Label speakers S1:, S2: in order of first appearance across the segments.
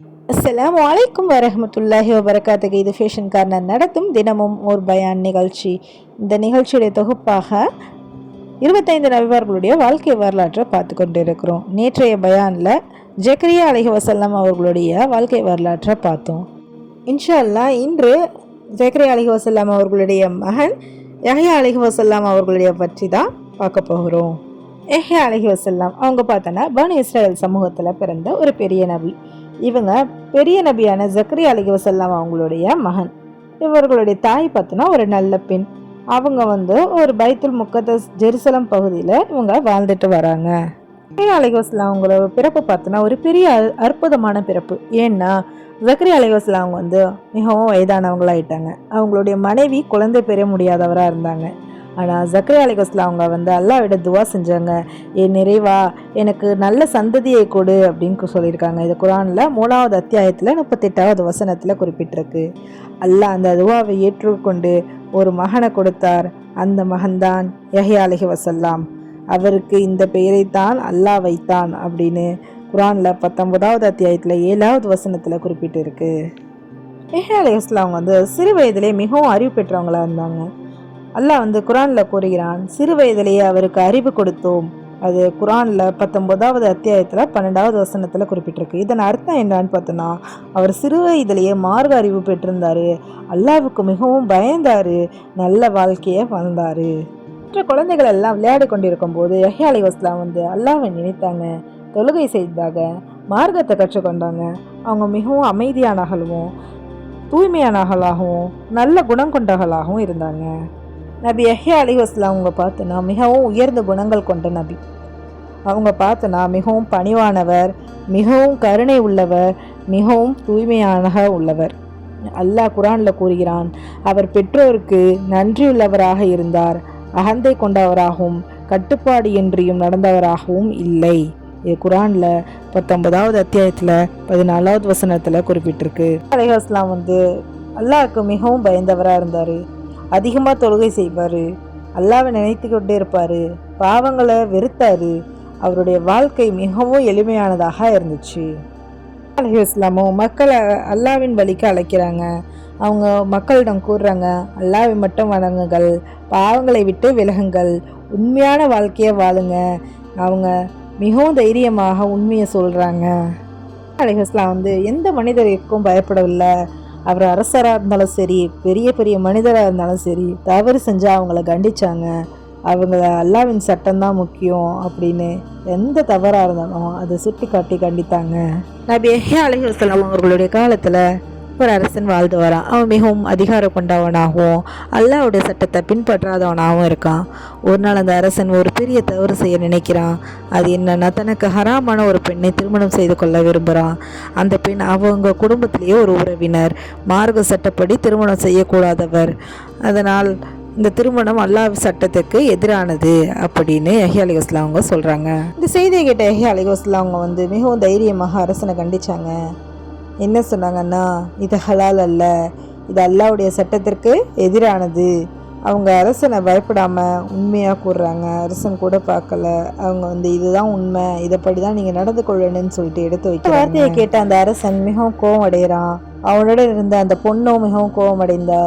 S1: அஸ்ஸலாமு அலைக்கும் வரஹ்மத்துல்லாஹி வபரகாத்துஹு. இது ஃபேஷன் கார்னர் நடத்தும் தினமும் ஒரு பயான் நிகழ்ச்சி. இந்த நிகழ்ச்சியுடைய தொகுப்பாக 25 நபிமார்களுடைய வாழ்க்கை வரலாற்றை பார்த்து கொண்டு இருக்கிறோம். நேற்றைய பயானில் ஜக்கரியா அலைஹி வஸல்லம் அவர்களுடைய வாழ்க்கை வரலாற்றை பார்த்தோம். இன்ஷா அல்லாஹ் இன்று ஜக்கரியா அலைஹி வஸல்லம் அவர்களுடைய மகன் யஹ்யா அலைஹி வஸல்லம் அவர்களுடைய பற்றி தான் பார்க்க போகிறோம். யஹ்யா அலைஹி வஸல்லம் அவங்க பார்த்தோன்னா பனு இஸ்ரேல் சமூகத்தில் பிறந்த ஒரு பெரிய நபி. இவங்க பெரிய நபியான ஜக்கரியா அலைஹி வஸல்லம் அவங்களுடைய மகன். இவர்களுடைய தாய் பார்த்தோன்னா ஒரு நல்ல பெண். அவங்க ஒரு பைத்துல் முக்கத்தஸ் ஜெருசலம் பகுதியில் இவங்க வாழ்ந்துட்டு வராங்க. ஜக்கரியா அலைஹி வஸல்லம் அவங்களோட பிறப்பு பார்த்தோன்னா ஒரு பெரிய அற்புதமான பிறப்பு. ஏன்னா ஜக்கரியா அலைஹி வஸல்லம் அவங்க மிகவும் வயதானவங்களாயிட்டாங்க. அவங்களுடைய மனைவி குழந்தை பெற முடியாதவராக இருந்தாங்க. ஆனால் ஜக்கரியா அலைஹி வஸல்லம் அவங்க அல்லாஹ்விட துவா செஞ்சாங்க, என் நிறைவா எனக்கு நல்ல சந்ததியை கொடு அப்படின்னு சொல்லியிருக்காங்க. இது குர்ஆனில் 3வது அத்தியாயத்தில் 38வது வசனத்தில் குறிப்பிட்டிருக்கு. அல்லாஹ் அந்த துவாவை ஏற்றுக்கொண்டு ஒரு மகனை கொடுத்தார். அந்த மகன்தான் யஹ்யா அலைஹி வஸல்லம். அவருக்கு இந்த பெயரைத்தான் அல்லாஹ் வைத்தான் அப்படின்னு குர்ஆனில் 19வது அத்தியாயத்தில் 7வது வசனத்தில் குறிப்பிட்டிருக்கு. யஹ்யா அலைஹி வஸல்லம் அவங்க சிறு வயதிலே மிகவும் அறிவு பெற்றவங்களாக இருந்தாங்க. அல்லாஹ் குர்ஆனில் கூறுகிறான், சிறு வயதிலேயே அவருக்கு அறிவு கொடுத்தோம். அது குர்ஆனில் 19வது அத்தியாயத்தில் 12வது வசனத்தில் குறிப்பிட்டிருக்கு. இதன் அர்த்தம் என்னன்னு பார்த்தோன்னா, அவர் சிறு வயதிலேயே மார்க்க அறிவு பெற்றிருந்தார், அல்லாஹ்வுக்கு மிகவும் பயந்தார், நல்ல வாழ்க்கையை வாழ்ந்தார். மற்ற குழந்தைகள் எல்லாம் விளையாடி கொண்டிருக்கும் போது யஹ்யா அலைஹி வஸல்லம் அல்லாஹ்வை நினைத்தாங்க, தொழுகை செய்தாக, மார்க்கத்தை கற்றுக்கொண்டாங்க. அவங்க மிகவும் அமைதியானவர்களாகவும் தூய்மையானவர்களாகவும் நல்ல குணம் கொண்டவர்களாகவும் இருந்தாங்க. நபி யஹ்யா அலைஹி வஸல்லம் அவங்க பார்த்தோன்னா மிகவும் உயர்ந்த குணங்கள் கொண்ட நபி. அவங்க பார்த்தோன்னா மிகவும் பணிவானவர், மிகவும் கருணை உள்ளவர், மிகவும் தூய்மையான உள்ளவர். அல்லாஹ் குர்ஆனில் கூறுகிறான், அவர் பெற்றோருக்கு நன்றியுள்ளவராக இருந்தார், அகந்தை கொண்டவராகவும் கட்டுப்பாடு இன்றியும் நடந்தவராகவும் இல்லை. இது குர்ஆனில் 19வது அத்தியாயத்தில் 14வது வசனத்தில் குறிப்பிட்டிருக்கு. அலைஹி வஸல்லம் அல்லாஹ்வுக்கு மிகவும் பயந்தவராக இருந்தார், அதிகமாக தொழுகை செய்வார், அல்லாஹ்வை நினைத்து கொண்டே இருப்பார், பாவங்களை வெறுத்தார். அவருடைய வாழ்க்கை மிகவும் எளிமையானதாக இருந்துச்சு. அலைஹி வஸல்லமும் மக்களை அல்லாஹ்வின் வழிக்கு அழைக்கிறாங்க. அவங்க மக்களிடம் கூறுறாங்க, அல்லாஹ்வை மட்டும் வணங்குங்கள், பாவங்களை விட்டு விலகுங்கள், உண்மையான வாழ்க்கையை வாழுங்க. அவங்க மிகவும் தைரியமாக உண்மையை சொல்கிறாங்க. அலைஹி வஸல்லம் எந்த மனிதருக்கும் பயப்படவில்லை. அவர் அரசராக இருந்தாலும் சரி, பெரிய பெரிய மனிதராக இருந்தாலும் சரி, தவறு செஞ்சால் அவங்கள கண்டிச்சாங்க. அவங்கள அல்லாஹ்வின் சட்டம்தான் முக்கியம் அப்படின்னு எந்த தவறாக இருந்தாலும் அதை சுட்டி காட்டி கண்டித்தாங்க. நபி யஹ்யா அலைஹி வஸல்லம் அவர்களுடைய காலத்தில் ஒரு அரசன் வாழ்ந்து வரான். அவன் மிகவும் அதிகாரம் கொண்டவனாகவும் அல்லாஹ்வுடைய சட்டத்தை பின்பற்றாதவனாகவும் இருக்கான். ஒரு நாள் அந்த அரசன் ஒரு பெரிய தவறு செய்ய நினைக்கிறான். அது என்னன்னா, தனக்கு ஹராமான ஒரு பெண்ணை திருமணம் செய்து கொள்ள விரும்புகிறான். அந்த பெண் அவங்க குடும்பத்திலேயே ஒரு உறவினர், மார்க்க சட்டப்படி திருமணம் செய்யக்கூடாதவர். அதனால் இந்த திருமணம் அல்லாஹ் சட்டத்துக்கு எதிரானது அப்படின்னு யஹ்யா அலைஹி வஸல்லம் அவங்க சொல்கிறாங்க. இந்த செய்தியை கேட்ட யஹ்யா அலைஹி வஸல்லம் அவங்க மிகவும் தைரியமாக அரசனை கண்டிச்சாங்க. என்ன சொன்னாங்கன்னா, இது ஹலால் அல்ல, இது அல்லாஹ்வுடைய சட்டத்திற்கு எதிரானது. அவங்க அரசனை பயப்படாமல் உண்மையாக கூறுறாங்க. அரசன் கூட பார்க்கல. அவங்க இதுதான் உண்மை, இதைப்படி தான் நீங்கள் நடந்து கொள்ளணும்னு சொல்லிட்டு எடுத்து வைக்க வார்த்தையை கேட்ட அந்த அரசன் மிகவும் கோபம் அடைகிறான். அவனோட இருந்த அந்த பொண்ணும் மிகவும் கோபம் அடைந்தா.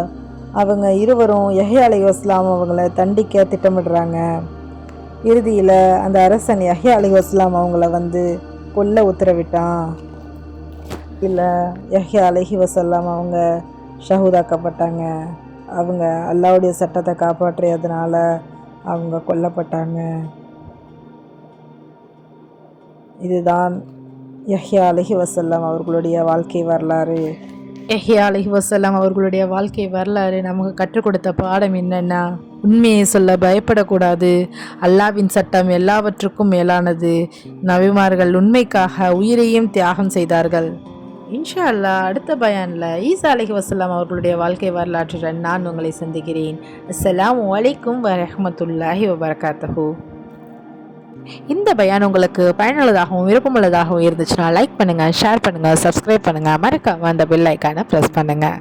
S1: அவங்க இருவரும் யஹ்யா அலைஹி வஸல்லம் அவங்கள தண்டிக்க திட்டமிடுறாங்க. இறுதியில் அந்த அரசன் யஹ்யா அலைஹி வஸல்லம் அவங்கள கொல்ல உத்தரவிட்டான். இல்லை, யஹ்யா அலைஹி வஸல்லம் அவங்க ஷஹூதாக்கப்பட்டாங்க. அவங்க அல்லாஹ்வுடைய சட்டத்தை காப்பாற்றியதுனால அவங்க கொல்லப்பட்டாங்க. இதுதான் யஹ்யா அலைஹி வஸல்லம் அவர்களுடைய வாழ்க்கை வரலாறு. யஹ்யா அலைஹி வஸல்லம் அவர்களுடைய வாழ்க்கை வரலாறு நமக்கு கற்றுக் கொடுத்த பாடம் என்னென்னா, உண்மையை சொல்ல பயப்படக்கூடாது, அல்லாஹ்வின் சட்டம் எல்லாவற்றுக்கும் மேலானது. நபிமார்கள் உண்மைக்காக உயிரையும் தியாகம் செய்தார்கள். இன்ஷா அல்லாஹ் அடுத்த பயானில் ஈசா அலைஹி வஸல்லம் அவர்களுடைய வாழ்க்கை வரலாற்றுடன் நான் உங்களை சந்திக்கிறேன். அஸ்ஸலாமு அலைக்கும் வரஹ்மத்துல்லாஹி வபரகாத்துஹு. இந்த பயான் உங்களுக்கு பயனுள்ளதாகவும் விருப்பமுள்ளதாகவும் இருந்துச்சுன்னா லைக் பண்ணுங்கள், ஷேர் பண்ணுங்கள், சப்ஸ்கிரைப் பண்ணுங்கள், மறக்காமல் அந்த பெல் ஐக்கானை ப்ரெஸ் பண்ணுங்கள்.